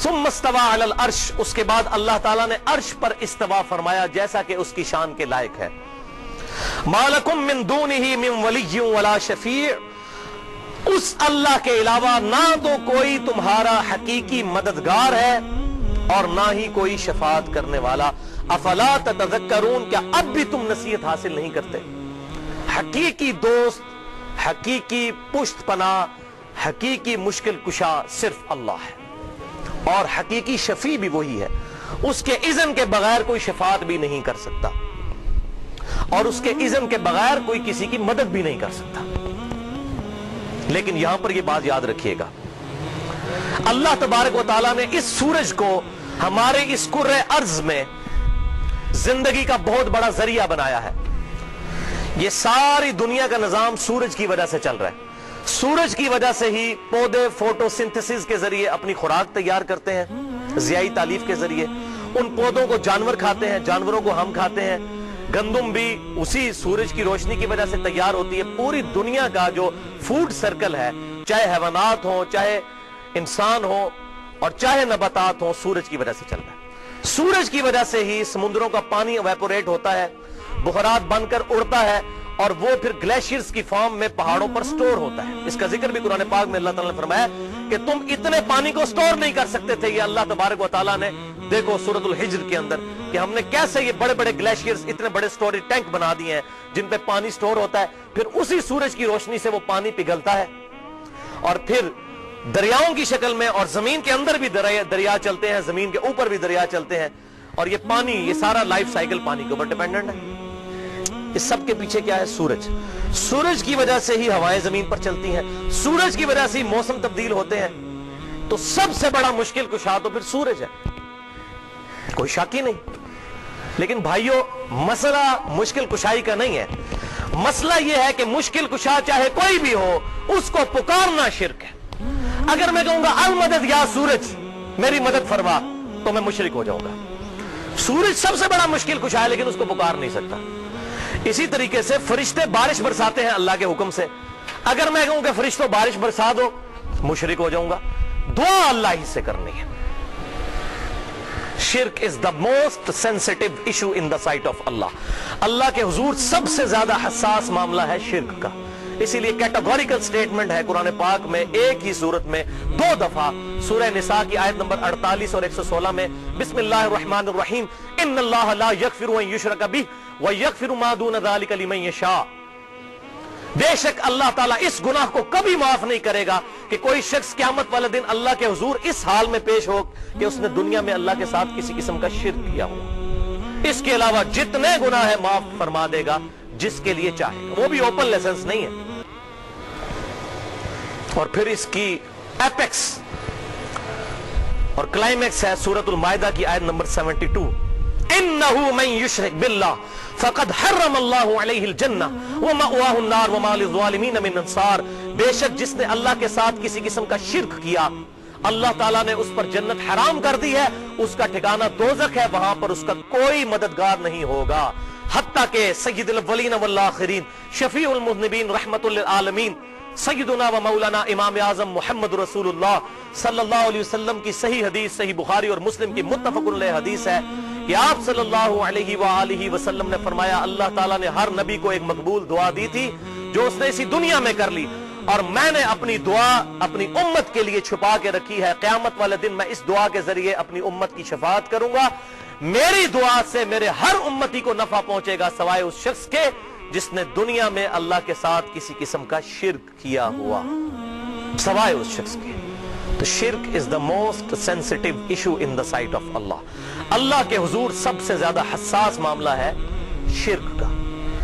ثم استوى علی العرش، اس کے بعد اللہ تعالیٰ نے عرش پر استوا فرمایا جیسا کہ اس کی شان کے لائق ہے. ما لکم من دونہ من ولی ولا شفیع، اس اللہ کے علاوہ نہ تو کوئی تمہارا حقیقی مددگار ہے اور نہ ہی کوئی شفاعت کرنے والا. افلا تتذکرون، کیا اب بھی تم نصیحت حاصل نہیں کرتے؟ حقیقی دوست، حقیقی پشت پناہ، حقیقی مشکل کشا صرف اللہ ہے، اور حقیقی شفیع بھی وہی ہے. اس کے اذن کے بغیر کوئی شفاعت بھی نہیں کر سکتا، اور اس کے اذن کے بغیر کوئی کسی کی مدد بھی نہیں کر سکتا. لیکن یہاں پر یہ بات یاد رکھیے گا، اللہ تبارک و تعالیٰ نے اس سورج کو ہمارے اس کرۂ ارض میں زندگی کا بہت بڑا ذریعہ بنایا ہے. یہ ساری دنیا کا نظام سورج کی وجہ سے چل رہا ہے. سورج کی وجہ سے ہی پودے فوٹو سنتھسس کے ذریعے اپنی خوراک تیار کرتے ہیں، ضیائی تالیف کے ذریعے. ان پودوں کو جانور کھاتے ہیں، جانوروں کو ہم کھاتے ہیں. گندم بھی اسی سورج کی روشنی کی وجہ سے تیار ہوتی ہے. پوری دنیا کا جو فوڈ سرکل ہے، چاہے حیوانات ہوں، چاہے انسان ہوں، اور چاہے نباتات ہوں، سورج کی وجہ سے چل رہا ہے. سورج کی وجہ سے ہی سمندروں کا پانی ایویپوریٹ ہوتا ہے، بخارات بن کر اڑتا ہے، اور وہ پھر گلیشیئرز کی فارم میں پہاڑوں پر سٹور ہوتا ہے. اس کا ذکر بھی قرآن پاک میں اللہ تعالیٰ نے فرمایا کہ تم اتنے پانی کو سٹور نہیں کر سکتے تھے. یہ اللہ تبارک و تعالیٰ نے، دیکھو سورۃ الحجر کے اندر، کہ ہم نے کیسے یہ بڑے بڑے گلیشیئرز، اتنے بڑے سٹوریج ٹینک بنا دیے ہیں جن پہ پانی سٹور ہوتا ہے. پھر اسی سورج کی روشنی سے وہ پانی پگھلتا ہے، اور پھر دریاؤں کی شکل میں، اور زمین کے اندر بھی دریا چلتے ہیں، زمین کے اوپر بھی دریا چلتے ہیں. اور یہ پانی، یہ سارا لائف سائیکل پانی کے اوپر ڈیپینڈنٹ ہے. اس سب کے پیچھے کیا ہے؟ سورج. سورج کی وجہ سے ہی ہوائیں زمین پر چلتی ہیں، سورج کی وجہ سے ہی موسم تبدیل ہوتے ہیں. تو سب سے بڑا مشکل کشا تو پھر سورج ہے، کوئی شک ہی نہیں. لیکن بھائیو، مسئلہ مشکل کشائی کا نہیں ہے. مسئلہ یہ ہے کہ مشکل کشا چاہے کوئی بھی ہو، اس کو پکارنا شرک ہے. اگر میں کہوں گا المدد یا سورج میری مدد فرما، تو میں مشرک ہو جاؤں گا. سورج سب سے بڑا مشکل کشا ہے، لیکن اس کو پکار نہیں سکتا. اسی طریقے سے فرشتے بارش برساتے ہیں اللہ کے حکم سے. اگر میں کہوں کہ فرشتوں بارش برسا دو، مشرک ہو جاؤں گا. دعا اللہ ہی سے کرنی ہے. شرک is the most sensitive issue in the sight of Allah. اللہ کے حضور سب سے زیادہ حساس معاملہ ہے شرک کا. اسی لیے کیٹاگوریکل سٹیٹمنٹ ہے قرآن پاک میں ایک ہی صورت میں 2 دفعہ، سورہ نساء کی آیت نمبر 48 اور 116 میں، بسم اللہ الرحمن الرحیم، ان اللہ لا یغفر ان یشرک بہ ویغفر ما دون ذلک لمن یشاء. بے شک اللہ تعالیٰ اس گناہ کو کبھی معاف نہیں کرے گا کہ کوئی شخص قیامت والے دن اللہ کے حضور اس حال میں پیش ہو کہ اس نے دنیا میں اللہ کے ساتھ کسی قسم کا شرک کیا ہو. اس کے علاوہ جتنے گناہ ہیں معاف فرما دے گا جس کے لیے چاہے. وہ بھی اوپن لائسنس نہیں ہے. اور پھر اس کی ایپیکس اور کلائمیکس ہے سورۃ المائدہ کی آیت نمبر 72، انہو من یشرک باللہ فقد حرم اللہ علیہ الجنہ ومأواہ النار وما للظالمین من انصار. بے شک جس نے اللہ کے ساتھ کسی قسم کا شرک کیا، اللہ تعالیٰ نے اس پر جنت حرام کر دی ہے، اس کا ٹھکانہ دوزخ ہے، وہاں پر اس کا کوئی مددگار نہیں ہوگا. حتیٰ کہ سید الاولین والآخرین، شفیع المذنبین، رحمت للعالمین، سیدنا و مولانا امام اعظم محمد رسول اللہ صلی اللہ علیہ وسلم کی صحیح حدیث، صحیح بخاری اور مسلم کی متفق علیہ حدیث ہے کہ آپ صلی اللہ علیہ وآلہ وسلم نے فرمایا، اللہ تعالیٰ نے ہر نبی کو ایک مقبول دعا دی تھی جو اس نے اسی دنیا میں کر لی، اور میں نے اپنی دعا اپنی امت کے لیے چھپا کے رکھی ہے. قیامت والے دن میں اس دعا کے ذریعے اپنی امت کی شفاعت کروں گا. میری دعا سے میرے ہر امتی کو نفع پہنچے گا سوائے اس شخص کے جس نے دنیا میں اللہ کے ساتھ کسی قسم کا شرک کیا ہوا، سوائے اس شخص کے. تو شرک is the most sensitive issue in the sight of Allah. اللہ کے حضور سب سے زیادہ حساس معاملہ ہے شرک کا.